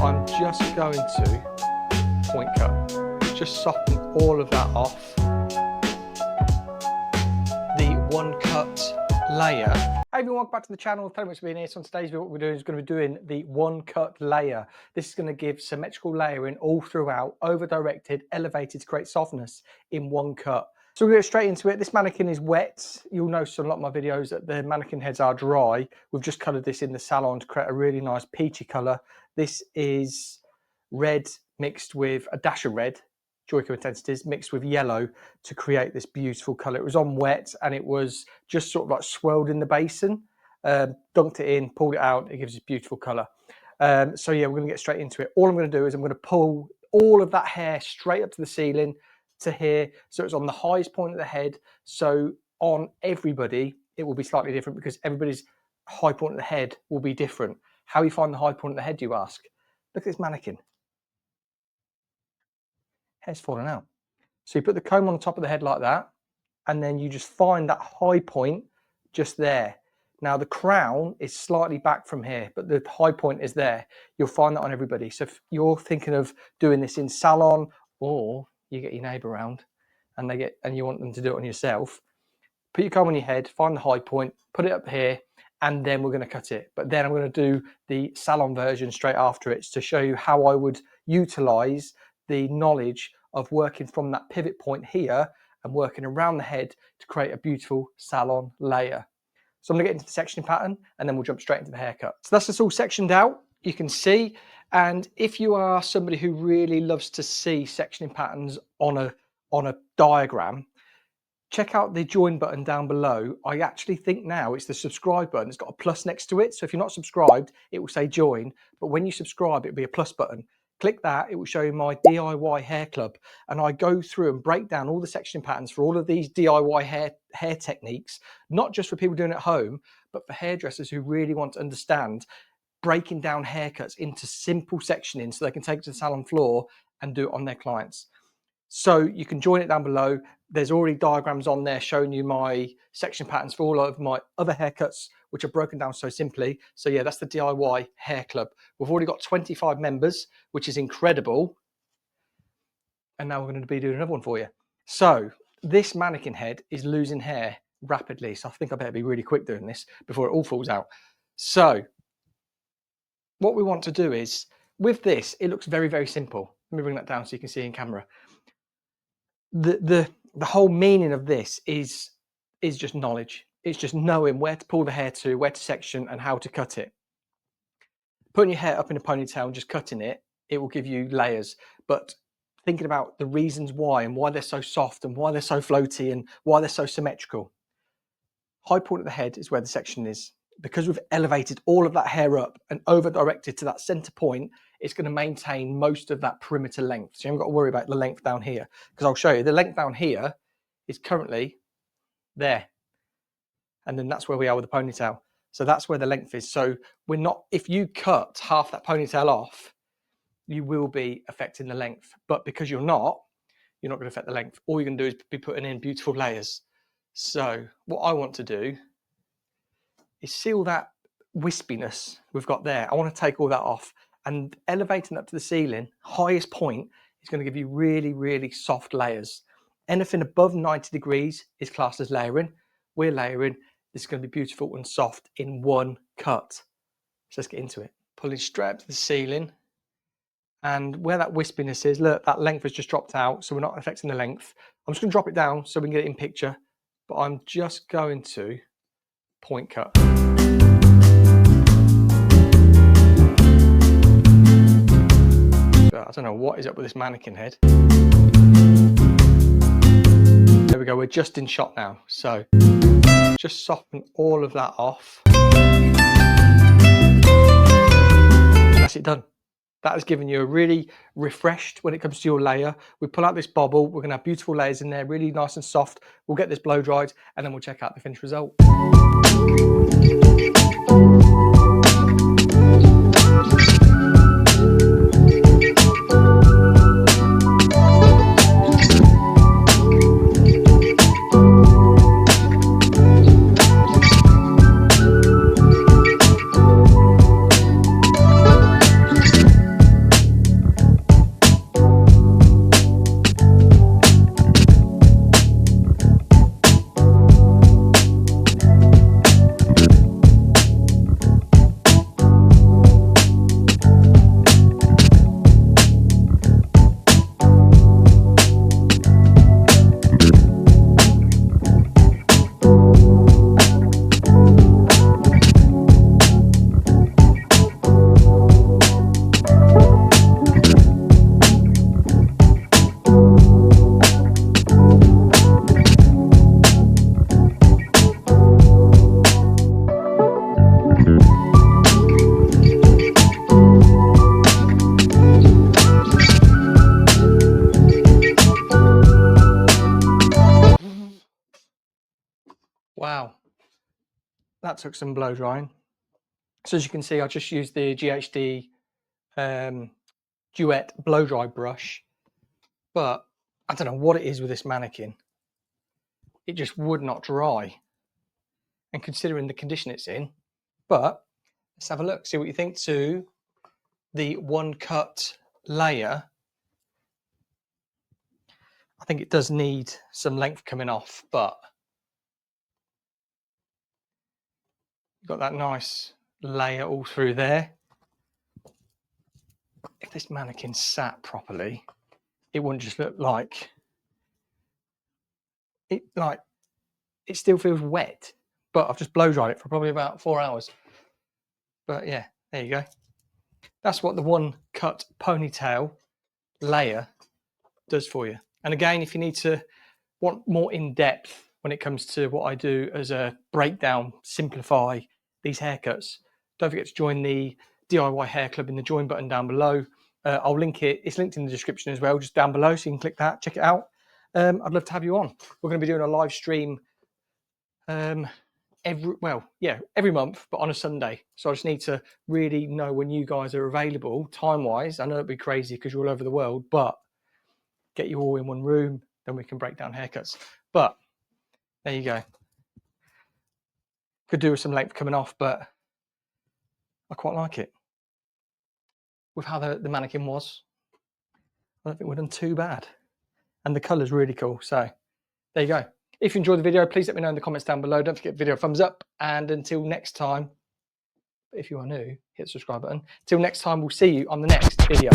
I'm just going to point cut. Just soften all of that off. The one cut layer. Hey everyone, welcome back to the channel. Thank you much for being here. So on today's video, what we're doing is going to be doing the one cut layer. This is going to give symmetrical layering all throughout, over directed, elevated to create softness in one cut. So we're going to get straight into it. This mannequin is wet. You'll notice on a lot of my videos that the mannequin heads are dry. We've just coloured this in the salon to create a really nice peachy colour. This is red mixed with a dash of red, Joico intensities, mixed with yellow to create this beautiful colour. It was on wet and it was just sort of like swirled in the basin. Dunked it in, pulled it out, it gives this beautiful colour. So yeah, we're going to get straight into it. All I'm going to do is I'm going to pull all of that hair straight up to the ceiling, to here, so it's on the highest point of the head. So on everybody it will be slightly different because everybody's high point of the head will be different. How you find the high point of the head, you ask? Look at this mannequin, hair's falling out. So you put the comb on the top of the head like that, and then you just find that high point just there. Now the crown is slightly back from here, but the high point is there. You'll find that on everybody. So if you're thinking of doing this in salon, or you get your neighbour around and you want them to do it on yourself, put your comb on your head, find the high point, put it up here, and then we're going to cut it. But then I'm going to do the salon version straight after it to show you how I would utilise the knowledge of working from that pivot point here and working around the head to create a beautiful salon layer. So I'm going to get into the sectioning pattern and then we'll jump straight into the haircut. So that's just all sectioned out, you can see. And if you are somebody who really loves to see sectioning patterns on a diagram, check out the join button down below. I actually think now it's the subscribe button. It's got a plus next to it. So if you're not subscribed, it will say join. But when you subscribe, it'll be a plus button. Click that, it will show you my DIY hair club. And I go through and break down all the sectioning patterns for all of these DIY hair techniques, not just for people doing it at home, but for hairdressers who really want to understand breaking down haircuts into simple sectioning so they can take it to the salon floor and do it on their clients. So you can join it down below. There's already diagrams on there showing you my section patterns for all of my other haircuts, which are broken down so simply. So yeah, that's the DIY hair club. We've already got 25 members, which is incredible. And now we're going to be doing another one for you. So this mannequin head is losing hair rapidly. So I think I better be really quick doing this before it all falls out. So what we want to do is, with this, it looks very, very simple. Let me bring that down so you can see in camera. The whole meaning of this is just knowledge. It's just knowing where to pull the hair to, where to section, and how to cut it. Putting your hair up in a ponytail and just cutting it, it will give you layers. But thinking about the reasons why and why they're so soft and why they're so floaty and why they're so symmetrical. High point of the head is where the section is. Because we've elevated all of that hair up and over directed to that center point, it's going to maintain most of that perimeter length. So you haven't got to worry about the length down here, because I'll show you the length down here is currently there. And then that's where we are with the ponytail. So that's where the length is. So we're not, if you cut half that ponytail off, you will be affecting the length. But because you're not going to affect the length. All you're going to do is be putting in beautiful layers. So what I want to do is see all that wispiness we've got there. I want to take all that off, and elevating up to the ceiling, highest point, is going to give you really, really soft layers. Anything above 90 degrees is classed as layering. We're layering. This is going to be beautiful and soft in one cut. So let's get into it. Pulling straight up to the ceiling, and where that wispiness is, look, that length has just dropped out, so we're not affecting the length. I'm just going to drop it down so we can get it in picture, but I'm just going to point cut. I don't know what is up with this mannequin head. There we go, we're just in shot now. So just soften all of that off. That's it done. That has given you a really refreshed when it comes to your layer. We pull out this bobble, we're gonna have beautiful layers in there, really nice and soft. We'll get this blow dried and then we'll check out the finished result. that took some blow drying. So as you can see, I just used the GHD Duet blow dry brush, but I don't know what it is with this mannequin. It just would not dry. And considering the condition it's in, but let's have a look, see what you think to the one cut layer. I think it does need some length coming off, but you've got that nice layer all through there. If this mannequin sat properly, it wouldn't just look like it still feels wet, but I've just blow dried it for probably about 4 hours. But yeah, there you go. That's what the one cut ponytail layer does for you. And again, if you need to want more in depth when it comes to what I do as a breakdown, simplify these haircuts, don't forget to join the DIY hair club in the join button down below. I'll link it. It's linked in the description as well, just down below, so you can click that, check it out. I'd love to have you on. We're going to be doing a live stream every month, but on a Sunday. So I just need to really know when you guys are available time-wise. I know it'd be crazy because you're all over the world, but get you all in one room, then we can break down haircuts. But there you go. Could do with some length coming off, but I quite like it. With how the mannequin was, I don't think we've done too bad. And the colour's really cool. So there you go. If you enjoyed the video, please let me know in the comments down below. Don't forget to give the video a thumbs up. And until next time, if you are new, hit the subscribe button. Till next time, we'll see you on the next video.